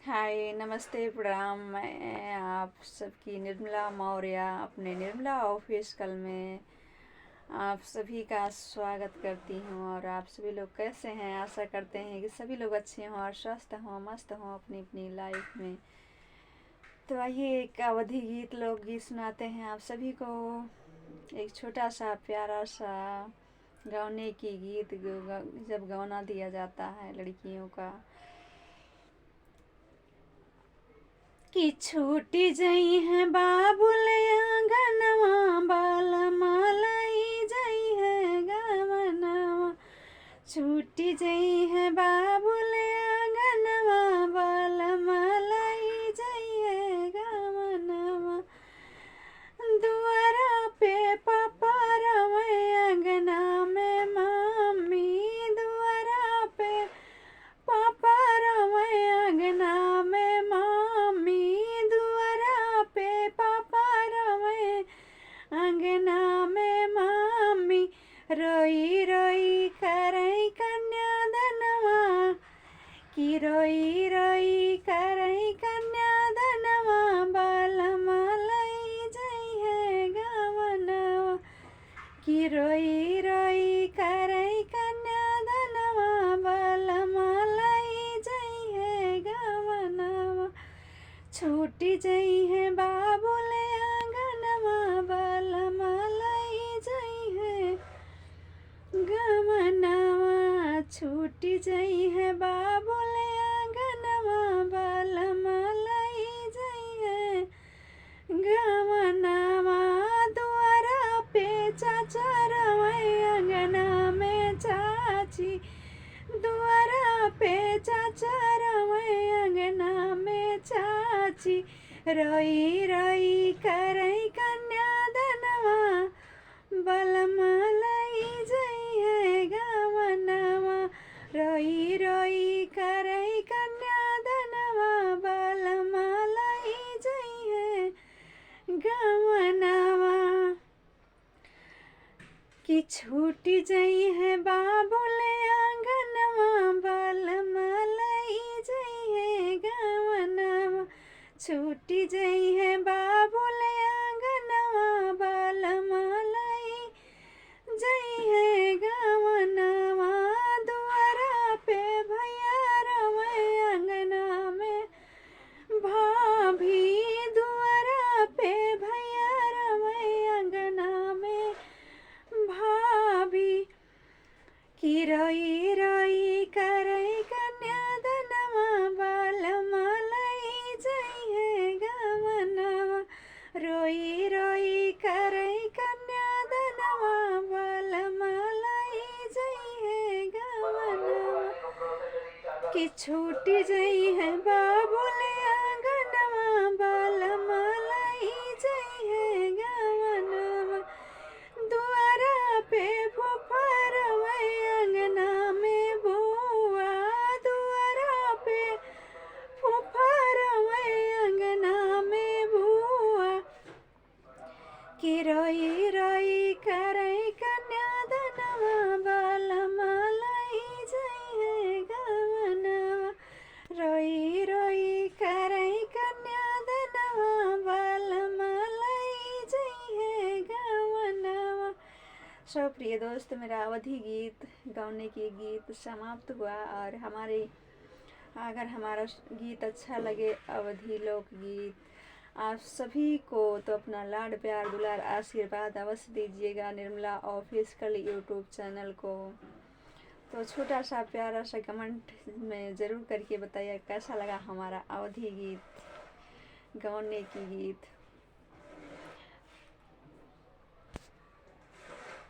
हाय, नमस्ते, प्रणाम। मैं आप सबकी निर्मला मौर्य अपने निर्मला ऑफिशियल में आप सभी का स्वागत करती हूँ। और आप सभी लोग कैसे हैं? आशा करते हैं कि सभी लोग अच्छे हों और स्वस्थ हों, मस्त हों अपनी अपनी लाइफ में। तो आइए एक अवधि गीत, लोकगीत सुनाते हैं आप सभी को। एक छोटा सा प्यारा सा गाने की गीत, जब गाना दिया जाता है लड़कियों का कि छूटी जई है बाबुल आंगनवा, बाल मालाई जई है गवनवा। छूटी जई है बाबुल आंगनवा, बाल मालाई जई है गवनवा। दुआरा पे पापा रवे, अंगना में मम्मी। दुआरा पे पापा रवे, अंगना में मम्मी। दुआरा पे पापा रवे, अंगना में मम्मी। रोई रोई करई कन्यादनवा, कि रोई रोई करई कन्यादनवा, बाल मालाई जई है गवनवा। कि रोई रोई करई कन्यादनवा, बाल मालाई जई है गवनवा। छूटी जई है बाबुल आंगनवा, बाल मालाई जई है गवनवा। छूटी जई है बाबुल आंगनवा, बाल मालाई जई है गवनवा। दुआरा पे चाचा रवे, अंगना में चाची। दुआरा पे चाचा रवे, अंगना में चाची। रोई रोई करई कन्यादनवा, बाल मालाई जई है गवनवा। रोई रोई करई कन्यादनवा, बाल मालाई जई है गवनवा। कि छूटी जई है बाबुल आंगनवा, बाल मालाई जई है गवनवा। छूटी जई है बाबुल आंगनवा, बाल मालाई जई है गवनवा। दुआरा पे भैया रवे, अंगना में भाभी। दुआरा पे भैया रवे, अंगना में भाभी। कि रोई रोई करई कन्यादनवा, बाल मालाई जई है गवनवा। रोई रोई करई कन्यादनवा, बाल मालाई जई है गवनवा। कि छूटी जई है बाबुल आंगनवा, बाल मालाई जई है गवनवा। दुआरा पे फूफा रवे, अंगना में बुआ। दुआरा पे फूफा रवे, अंगना में बुआ। कि रोई रोई करई कन्यादनवा, बाल मालाई जई है गवनवा। रोई रोई करई कन्यादनवा, बाल मालाई जई है गवनवा। सो प्रिय दोस्त, मेरा अवधि गीत, गाने की गीत समाप्त हुआ। और अगर हमारा गीत अच्छा लगे, अवधि लोकगीत, आप सभी को तो अपना लाड प्यार दुलार आशीर्वाद अवश्य दीजिएगा निर्मला ऑफिशियल यूट्यूब चैनल को। तो छोटा सा प्यारा सा कमेंट में ज़रूर करके बताइए कैसा लगा हमारा अवधि गीत, गाने की गीत।